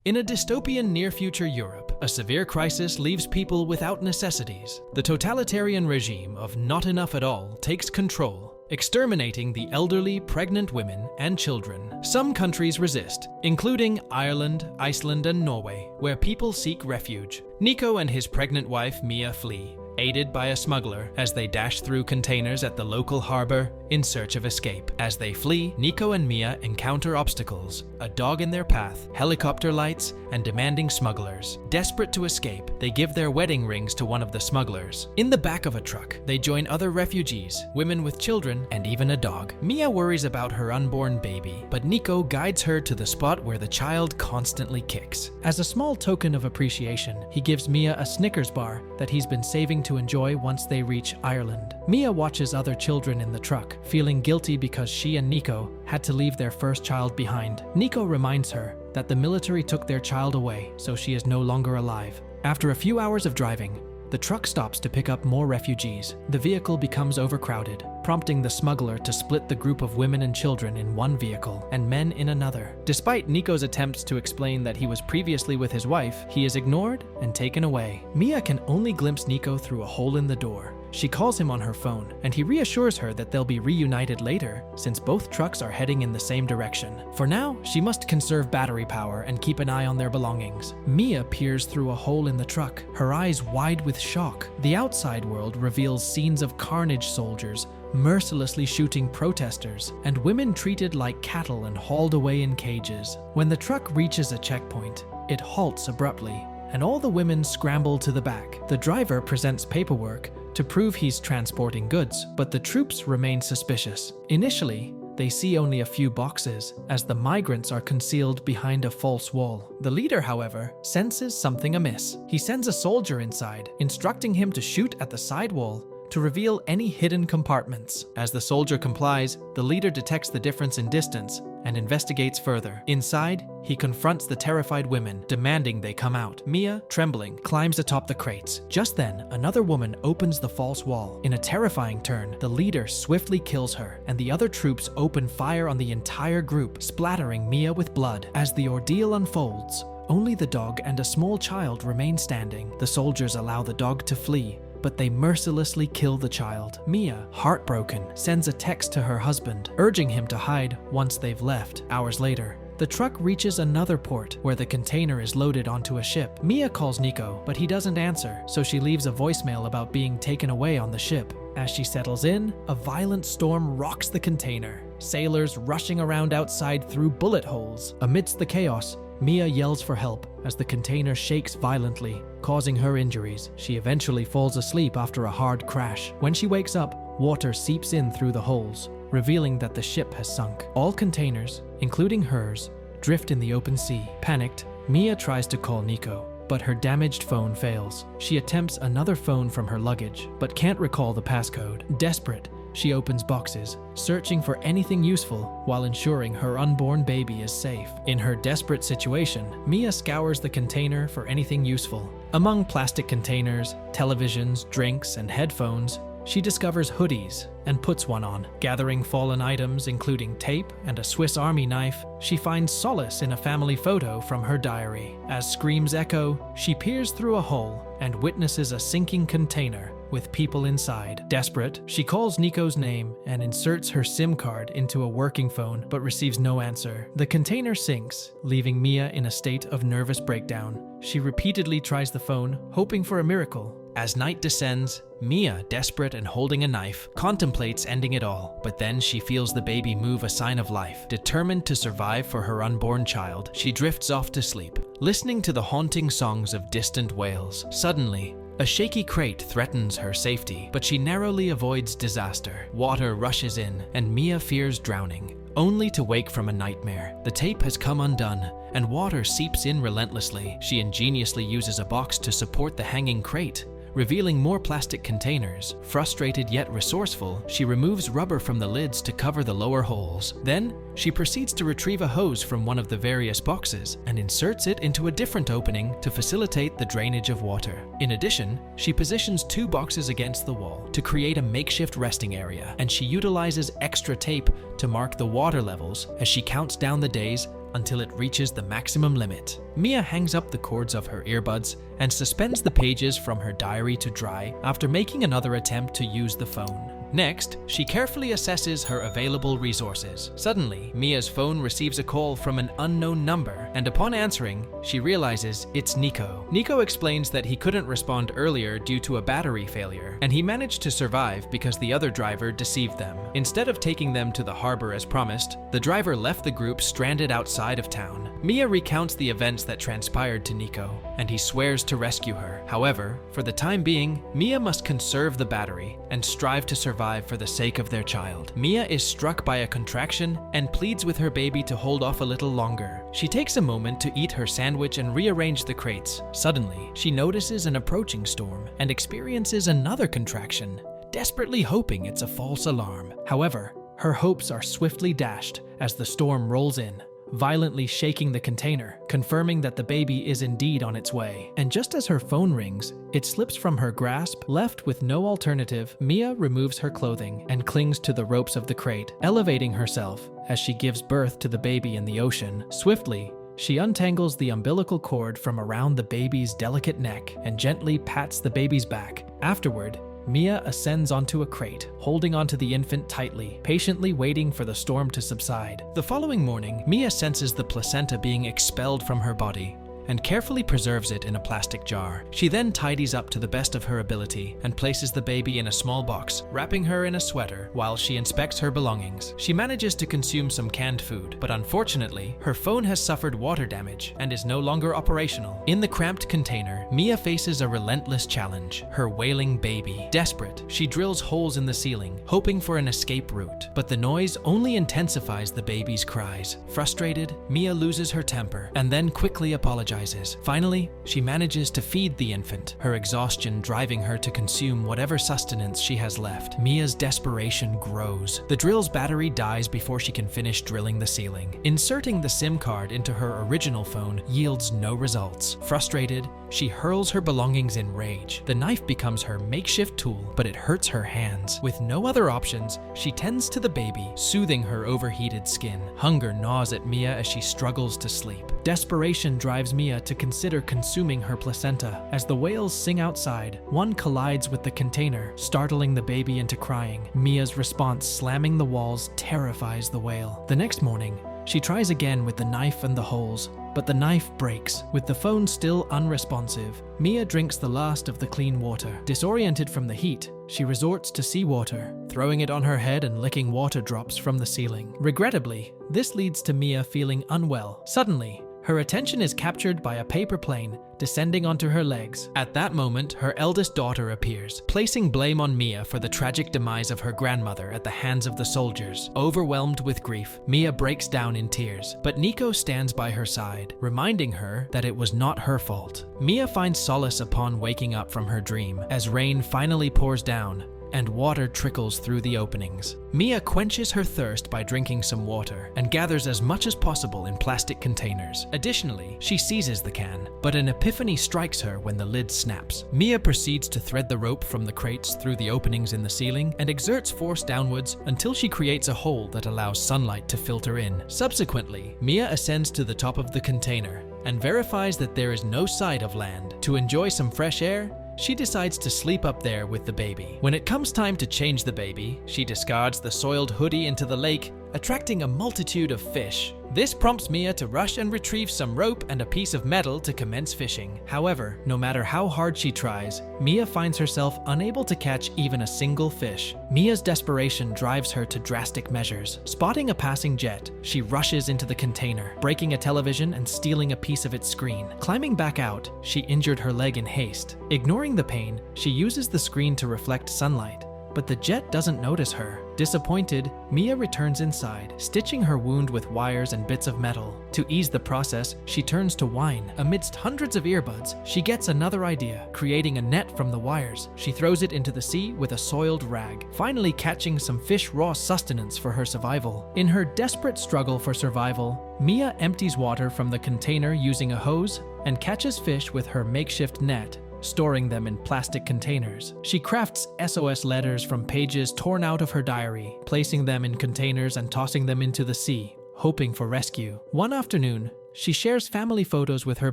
In a dystopian near-future Europe, a severe crisis leaves people without necessities. The totalitarian regime of not enough at all takes control, exterminating the elderly, pregnant women, and children. Some countries resist, including Ireland, Iceland, and Norway, where people seek refuge. Nico and his pregnant wife Mia flee, aided by a smuggler, as they dash through containers at the local harbor in search of escape. As they flee, Nico and Mia encounter obstacles, a dog in their path, helicopter lights, and demanding smugglers. Desperate to escape, they give their wedding rings to one of the smugglers. In the back of a truck, they join other refugees, women with children, and even a dog. Mia worries about her unborn baby, but Nico guides her to the spot where the child constantly kicks. As a small token of appreciation, he gives Mia a Snickers bar that he's been saving to enjoy once they reach Ireland. Mia watches other children in the truck, feeling guilty because she and Nico had to leave their first child behind. Nico reminds her that the military took their child away, so she is no longer alive. After a few hours of driving, the truck stops to pick up more refugees. The vehicle becomes overcrowded, prompting the smuggler to split the group of women and children in one vehicle and men in another. Despite Nico's attempts to explain that he was previously with his wife, he is ignored and taken away. Mia can only glimpse Nico through a hole in the door. She calls him on her phone, and he reassures her that they'll be reunited later, since both trucks are heading in the same direction. For now, she must conserve battery power and keep an eye on their belongings. Mia peers through a hole in the truck, her eyes wide with shock. The outside world reveals scenes of carnage, soldiers mercilessly shooting protesters, and women treated like cattle and hauled away in cages. When the truck reaches a checkpoint, it halts abruptly, and all the women scramble to the back. The driver presents paperwork to prove he's transporting goods, but the troops remain suspicious. Initially, they see only a few boxes, as the migrants are concealed behind a false wall. The leader, however, senses something amiss. He sends a soldier inside, instructing him to shoot at the side wall to reveal any hidden compartments. As the soldier complies, the leader detects the difference in distance and investigates further. Inside, he confronts the terrified women, demanding they come out. Mia, trembling, climbs atop the crates. Just then, another woman opens the false wall. In a terrifying turn, the leader swiftly kills her, and the other troops open fire on the entire group, splattering Mia with blood. As the ordeal unfolds, only the dog and a small child remain standing. The soldiers allow the dog to flee, but they mercilessly kill the child. Mia, heartbroken, sends a text to her husband, urging him to hide once they've left. Hours later, the truck reaches another port where the container is loaded onto a ship. Mia calls Nico, but he doesn't answer, so she leaves a voicemail about being taken away on the ship. As she settles in, a violent storm rocks the container, sailors rushing around outside through bullet holes. Amidst the chaos, Mia yells for help as the container shakes violently, causing her injuries. She eventually falls asleep after a hard crash. When she wakes up, water seeps in through the holes, revealing that the ship has sunk. All containers, including hers, drift in the open sea. Panicked, Mia tries to call Nico, but her damaged phone fails. She attempts another phone from her luggage, but can't recall the passcode. Desperate, she opens boxes, searching for anything useful while ensuring her unborn baby is safe. In her desperate situation, Mia scours the container for anything useful. Among plastic containers, televisions, drinks, and headphones, she discovers hoodies and puts one on. Gathering fallen items, including tape and a Swiss Army knife, she finds solace in a family photo from her diary. As screams echo, she peers through a hole and witnesses a sinking container with people inside. Desperate, she calls Nico's name and inserts her SIM card into a working phone, but receives no answer. The container sinks, leaving Mia in a state of nervous breakdown. She repeatedly tries the phone, hoping for a miracle. As night descends, Mia, desperate and holding a knife, contemplates ending it all, but then she feels the baby move, a sign of life. Determined to survive for her unborn child, she drifts off to sleep, listening to the haunting songs of distant wails. Suddenly, a shaky crate threatens her safety, but she narrowly avoids disaster. Water rushes in, and Mia fears drowning, only to wake from a nightmare. The tape has come undone, and water seeps in relentlessly. She ingeniously uses a box to support the hanging crate, revealing more plastic containers. Frustrated yet resourceful, she removes rubber from the lids to cover the lower holes. Then, she proceeds to retrieve a hose from one of the various boxes and inserts it into a different opening to facilitate the drainage of water. In addition, she positions two boxes against the wall to create a makeshift resting area, and she utilizes extra tape to mark the water levels as she counts down the days until it reaches the maximum limit. Mia hangs up the cords of her earbuds and suspends the pages from her diary to dry after making another attempt to use the phone. Next, she carefully assesses her available resources. Suddenly, Mia's phone receives a call from an unknown number, and upon answering, she realizes it's Nico. Nico explains that he couldn't respond earlier due to a battery failure, and he managed to survive because the other driver deceived them. Instead of taking them to the harbor as promised, the driver left the group stranded outside of town. Mia recounts the events that transpired to Nico, and he swears to rescue her. However, for the time being, Mia must conserve the battery and strive to survive for the sake of their child. Mia is struck by a contraction and pleads with her baby to hold off a little longer. She takes a moment to eat her sandwich and rearrange the crates. Suddenly, she notices an approaching storm and experiences another contraction, desperately hoping it's a false alarm. However, her hopes are swiftly dashed as the storm rolls in, violently shaking the container, confirming that the baby is indeed on its way. And just as her phone rings, it slips from her grasp. Left with no alternative, Mia removes her clothing and clings to the ropes of the crate, elevating herself as she gives birth to the baby in the ocean. Swiftly, she untangles the umbilical cord from around the baby's delicate neck and gently pats the baby's back. Afterward, Mia ascends onto a crate, holding onto the infant tightly, patiently waiting for the storm to subside. The following morning, Mia senses the placenta being expelled from her body and carefully preserves it in a plastic jar. She then tidies up to the best of her ability and places the baby in a small box, wrapping her in a sweater while she inspects her belongings. She manages to consume some canned food, but unfortunately, her phone has suffered water damage and is no longer operational. In the cramped container, Mia faces a relentless challenge: her wailing baby. Desperate, she drills holes in the ceiling, hoping for an escape route, but the noise only intensifies the baby's cries. Frustrated, Mia loses her temper and then quickly apologizes. Finally, she manages to feed the infant, her exhaustion driving her to consume whatever sustenance she has left. Mia's desperation grows. The drill's battery dies before she can finish drilling the ceiling. Inserting the SIM card into her original phone yields no results. Frustrated, she hurls her belongings in rage. The knife becomes her makeshift tool, but it hurts her hands. With no other options, she tends to the baby, soothing her overheated skin. Hunger gnaws at Mia as she struggles to sleep. Desperation drives Mia to consider consuming her placenta. As the whales sing outside, one collides with the container, startling the baby into crying. Mia's response, slamming the walls, terrifies the whale. The next morning, she tries again with the knife and the holes, but the knife breaks. With the phone still unresponsive, Mia drinks the last of the clean water. Disoriented from the heat, she resorts to seawater, throwing it on her head and licking water drops from the ceiling. Regrettably, this leads to Mia feeling unwell. Suddenly, her attention is captured by a paper plane descending onto her legs. At that moment, her eldest daughter appears, placing blame on Mia for the tragic demise of her grandmother at the hands of the soldiers. Overwhelmed with grief, Mia breaks down in tears, but Nico stands by her side, reminding her that it was not her fault. Mia finds solace upon waking up from her dream, as rain finally pours down and water trickles through the openings. Mia quenches her thirst by drinking some water and gathers as much as possible in plastic containers. Additionally, she seizes the can, but an epiphany strikes her when the lid snaps. Mia proceeds to thread the rope from the crates through the openings in the ceiling and exerts force downwards until she creates a hole that allows sunlight to filter in. Subsequently, Mia ascends to the top of the container and verifies that there is no sight of land. To enjoy some fresh air, she decides to sleep up there with the baby. When it comes time to change the baby, she discards the soiled hoodie into the lake, attracting a multitude of fish. This prompts Mia to rush and retrieve some rope and a piece of metal to commence fishing. However, no matter how hard she tries, Mia finds herself unable to catch even a single fish. Mia's desperation drives her to drastic measures. Spotting a passing jet, she rushes into the container, breaking a television and stealing a piece of its screen. Climbing back out, she injured her leg in haste. Ignoring the pain, she uses the screen to reflect sunlight, but the jet doesn't notice her. Disappointed, Mia returns inside, stitching her wound with wires and bits of metal. To ease the process, she turns to wine. Amidst hundreds of earbuds, she gets another idea, creating a net from the wires. She throws it into the sea with a soiled rag, finally catching some fish raw sustenance for her survival. In her desperate struggle for survival, Mia empties water from the container using a hose and catches fish with her makeshift net, storing them in plastic containers. She crafts SOS letters from pages torn out of her diary, placing them in containers and tossing them into the sea. hoping for rescue. One afternoon, she shares family photos with her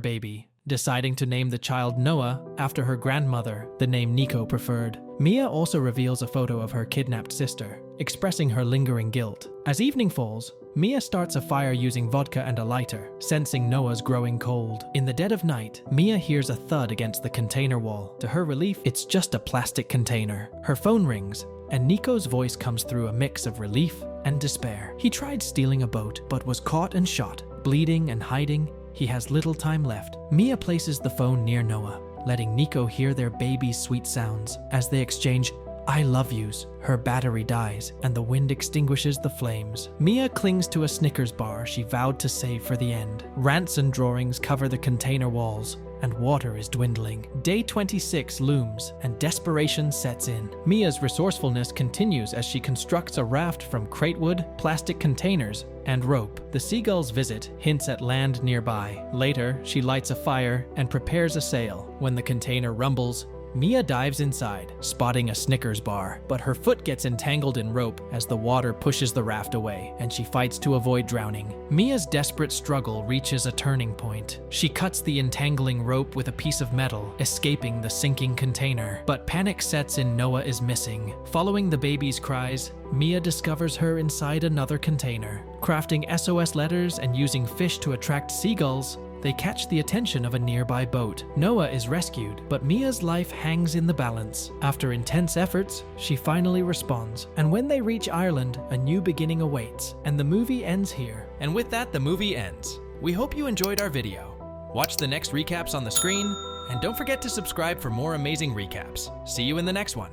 baby, deciding to name the child Noah after her grandmother, the name Nico preferred. Mia also reveals a photo of her kidnapped sister, expressing her lingering guilt. As evening falls, Mia starts a fire using vodka and a lighter, sensing Noah's growing cold. In the dead of night, Mia hears a thud against the container wall. To her relief, it's just a plastic container. Her phone rings, and Nico's voice comes through a mix of relief and despair. He tried stealing a boat, but was caught and shot. Bleeding and hiding, he has little time left. Mia places the phone near Noah, letting Nico hear their baby's sweet sounds. As they exchange "I love yous," her battery dies, and the wind extinguishes the flames. Mia clings to a Snickers bar she vowed to save for the end. Rants and drawings cover the container walls, and water is dwindling. Day 26 looms, and desperation sets in. Mia's resourcefulness continues as she constructs a raft from cratewood, plastic containers, and rope. The seagull's visit hints at land nearby. Later, she lights a fire and prepares a sail. When the container rumbles, Mia dives inside, spotting a Snickers bar, but her foot gets entangled in rope as the water pushes the raft away, and she fights to avoid drowning. Mia's desperate struggle reaches a turning point. She cuts the entangling rope with a piece of metal, escaping the sinking container. But panic sets in. Noah is missing. Following the baby's cries, Mia discovers her inside another container. Crafting SOS letters and using fish to attract seagulls, they catch the attention of a nearby boat. Noah is rescued, but Mia's life hangs in the balance. After intense efforts, she finally responds. And when they reach Ireland, a new beginning awaits. And the movie ends here. And with that, the movie ends. We hope you enjoyed our video. Watch the next recaps on the screen, and don't forget to subscribe for more amazing recaps. See you in the next one.